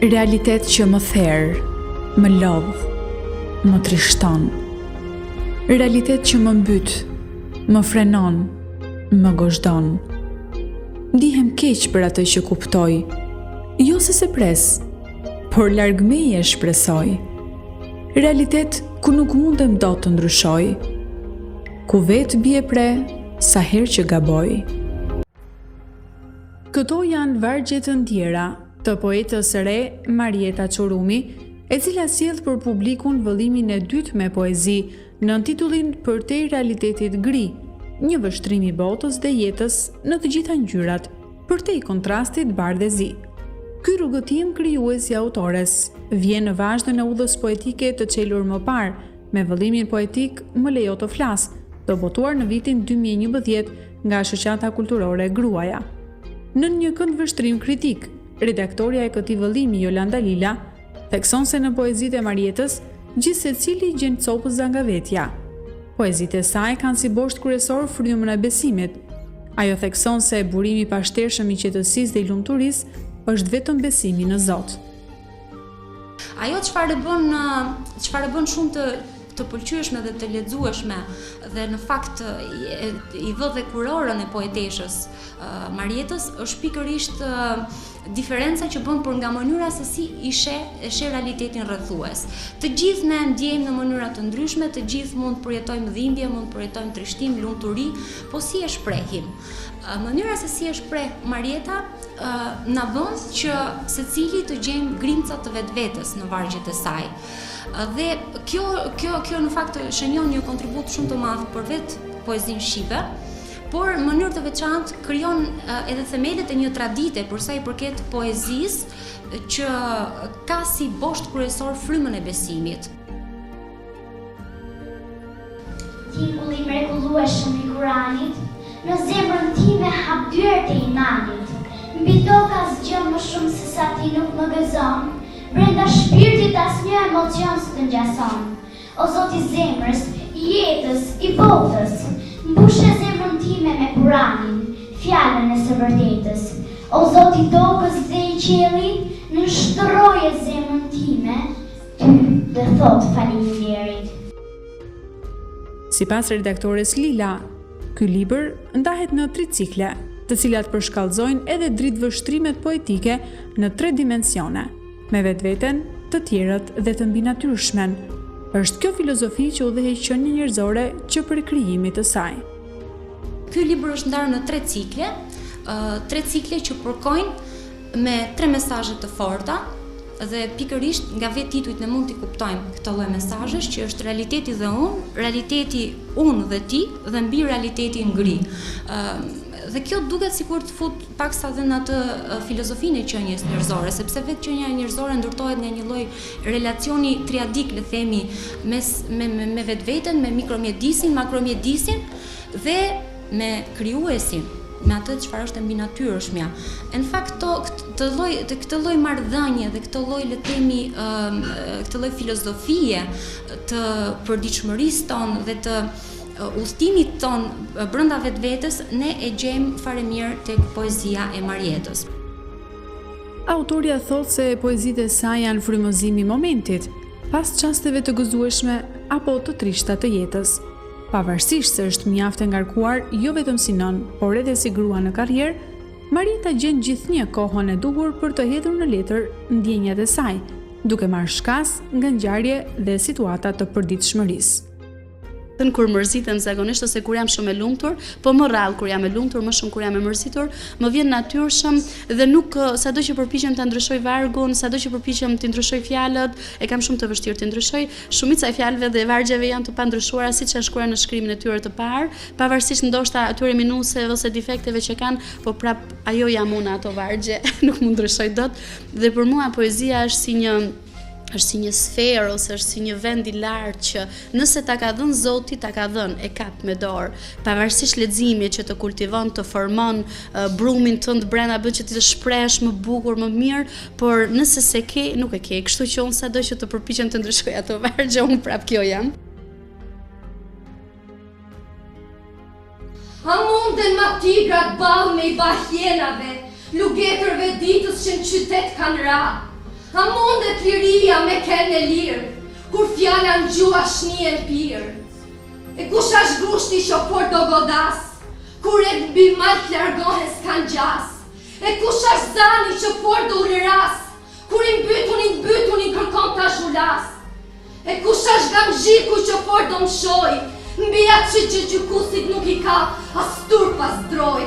Realitet që më therë, më lodh, më trishton. Realitet që më mbyt, më frenon, më gozhdon. Ndihem keq për atë që kuptoj, jo se se pres, por larg meje shpresoj. Realitet ku nuk mundem do të ndryshoj, ku vetë bie pre sa herë që gaboj. Këto janë vargjet të ndjera të poetës së re Marieta Çorumi, e cila sjell për publikun vëllimin e dytë me poezi në titullin Përtej realitetit gri, një vështrim i botës dhe jetës në të gjitha ngjyrat, përtej kontrastit bardhë dhe zi. Ky rrugëtim krijues i autores vjen në vazhdën e udhës poetike të çelur më parë, me vëllimin poetik Më lejo të flas, të botuar në vitin 2011 nga Shoqata Kulturore Gruaja. Në një kënd vështrim kritik, redaktoria e këtij vëllimi Jolanda Lila thekson se në poezitë e Marietës gjithë secili gjen copëza nga vetja. Poezitë e saj kanë si bosht kryesor frymën e besimit. Ajo thekson se burimi i pashtershëm i qetësisë dhe i lumturisë është vetëm besimi në Zot. Ajo çfarë e bën shumë të pëlqyeshme dhe të lexueshme dhe në fakt i vë dhe kurorën e poeteshës Marietës është pikërisht diferenca që bën për nga mënyra se si e sheh realitetin rrethues. Të gjithë ne ndjejmë në mënyra të ndryshme, të gjithë mund të përjetojmë dhimbje, mund të përjetojmë trishtim, lumturi, po si e shprehim. Mënyra se si e shpreh Marieta na bën që secili të gjejmë grimcat të vetvetes në vargjet e saj. Dhe kjo në fakt shënjon një kontribut shumë të madh për vetë poezinë shqipe, por në mënyrë të veçantë krijon edhe themelet e një tradite për sa i përket poezisë që ka si bosht kryesor frymën e besimit. Titulli mrekullueshëm i Kuranit, në zemrën time hap dyert e imanit. Mbi tokë asgjë më shumë se sa ti nuk më gëzon, brenda shpirtit asnjë emocion s'të ngjason. O Zot i zemrës, i jetës, i botës, mbushe zemrën time me Kuranin, fjalën e së vërtetës. O Zot i tokës dhe i qiellit, nënshtroje zemrën time, ty dhe thot faleminderit. Sipas redaktores Lila, ky libër ndahet në 3 cikle, të cilat përshkallëzojnë edhe dritë vështrimet poetike në 3 dimensione, me vetveten, të tjerët dhe të mbinatyrshmen. Është kjo filozofi që udhëheq qenie njerëzore që për krijimin të saj. Ky libër është ndarë në 3 cikle, 3 cikle që përkojnë me 3 mesazhe të forta, dhe pikërisht nga vetë titujt ne mund t'i kuptojmë këtë lloj mesazhesh që është realiteti dhe realiteti unë dhe ti dhe mbi realiteti ngri. Dhe kjo duket sikur të fut paksa dhe në atë filozofinë e qenies njerëzore, sepse vetë qenia njerëzore ndërtohet nga një lloj relacioni triadik, le themi, me vetveten, me mikromjedisin, makromjedisin dhe me krijuesin, me atë çfarë është mbi natyrshmja. Në fakt këtë lloj marrëdhënie dhe këtë lloj, le themi, këtë lloj filozofie të përditshmërisë tonë dhe të udhëtimit ton brenda vetvetes ne e gjejmë fare mirë tek poezia e Marietës. Autoria thotë se poezitë e saj janë frymëzimi i momentit, pas çasteve të gëzueshme apo të trishta të jetës. Pavarësisht se është mjaft e ngarkuar jo vetëm si nën, por edhe si grua në karrierë, Marieta gjen gjithnjë kohën e duhur për të hedhur në letër ndjenjat e saj, duke marrë shkas nga ngjarje dhe situata të përditshmërisë. Kur mërziten zakonisht ose kur jam shumë e lumtur, po më rrallë kur jam e lumtur, më shumë kur jam e mërzitur, më vjen natyrshëm dhe nuk sado që përpiqem ta ndryshoj vargun, sado që përpiqem të ndryshoj fjalët, e kam shumë të vështirë të ndryshoj. Shumica e fjalëve dhe vargjeve janë të pandryshuara siç janë shkruar në shkrimin e tyre të parë, pavarësisht ndoshta atyre minuseve ose defekteve që kanë, po prap ajo jam unë ato vargje, nuk mund ndryshoj dot. Dhe për mua poezia është si një sferë ose është si një vend i lartë që nëse ta ka dhënë Zoti, ta ka dhënë, e kap me dorë. Pavarësisht leximit që të kultivon, të formon brumin tënd brenda, bën që ti të shprehesh më bukur, më mirë, por nëse se ke, nuk e ke. Kështu që unë sado që të përpiqem të ndryshoj ato vargje, unë prap kjo jam. A munden ma tigrat ballë me i bahjenave, lugetërve ditës që në qytet kanë ra. A mundet liria me kene lirë, kur fjalla në gjua shnien pirë. E kush është grushti shopor do godas, kur e mbi malt largohen s'kan gjas. E kush është zani shopor do riras, kur i mbytun i kërkon ta zhulas. E kush është gamzhiku shopor do mshoj, mbi atë që gjykusit nuk i ka as tur pas droj.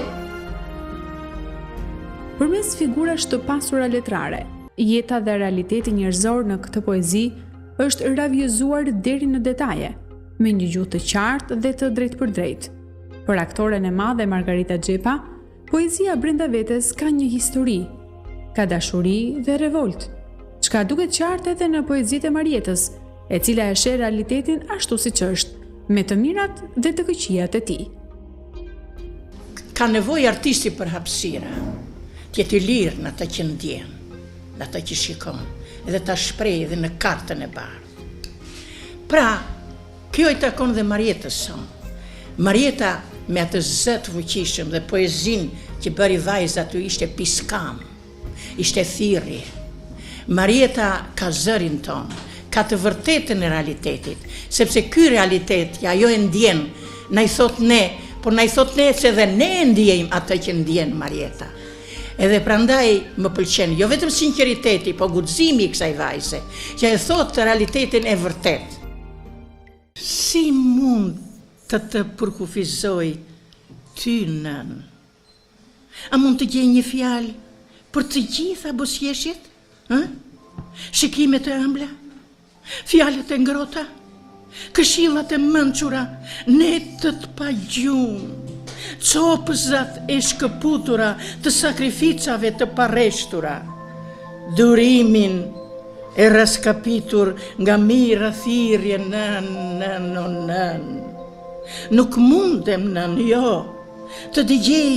Përmes figurash të pasura letrare, jeta dhe realiteti njerëzor në këtë poezi është ravjëzuar deri në detaje, me një gjuhë të qartë dhe të drejtë për drejtë. Për aktoren e madhe Margarita Xhepa, poezia brenda vetes ka një histori, ka dashuri dhe revolt, çka duket qartë edhe në poezitë e Marietës, e cila e sheh realitetin ashtu siç është, me të mirat dhe të këqijat e tij. Ka nevojë artisti për hapësira, t'jetë i lirë në ata që ndjen, në ata që shikon, edhe ta shpreh edhe në kartën e bardhë. Pra, kjo i takon dhe Marietës son. Marieta me atë zë të fuqishëm dhe poezinë që bëri vajza aty ishte piskam, ishte thirrje. Marieta ka zërin tonë, ka të vërtetën e realitetit, sepse ky realitet, ja ajo e ndjen, na i thot ne, por na i thot ne se dhe ne e ndjejmë atë që ndjen Marieta. Edhe prandaj më pëlqen jo vetëm sinqeriteti, po guximi i kësaj vajze, që e thot të realitetin e vërtet. Si mund të përkufizoj ty nën? A mund të gjej një fjalë për të gjitha bosjeshjet? Shikimet e ëmbla? Fjalët e ngrota? Këshillat e mençura, netët pa gjumë, copëzat e shkëputura të sakrificave të parreshtura, durimin e raskapitur nga mira thirrje nën. Nuk mundem nën, jo, të dëgjej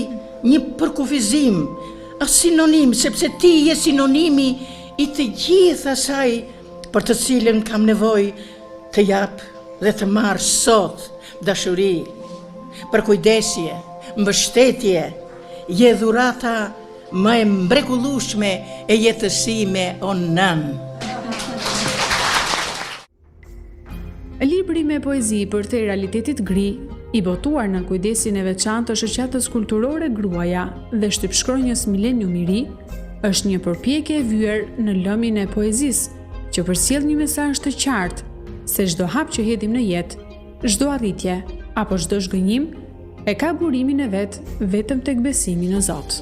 një përkufizim, as sinonim, sepse ti je sinonimi i të gjithë asaj për të cilën kam nevojë të jap dhe të marr sot dashuri, për kujdesje, mbështetje, je dhurata më e mrekullueshme e jetësime o nën. Libri me poezi për te realitetit gri, i botuar në kujdesin e veçantë të shoqatës kulturore Gruaja dhe shtypshkronjës Milenium i Ri, është një përpjekje e vyer në lëmin e poezisë, që përcjell një mesazh të qartë se çdo hap që hedhim në jetë, çdo arritje apo çdo zhgënjim e ka burimin e vet vetëm tek besimi në Zot.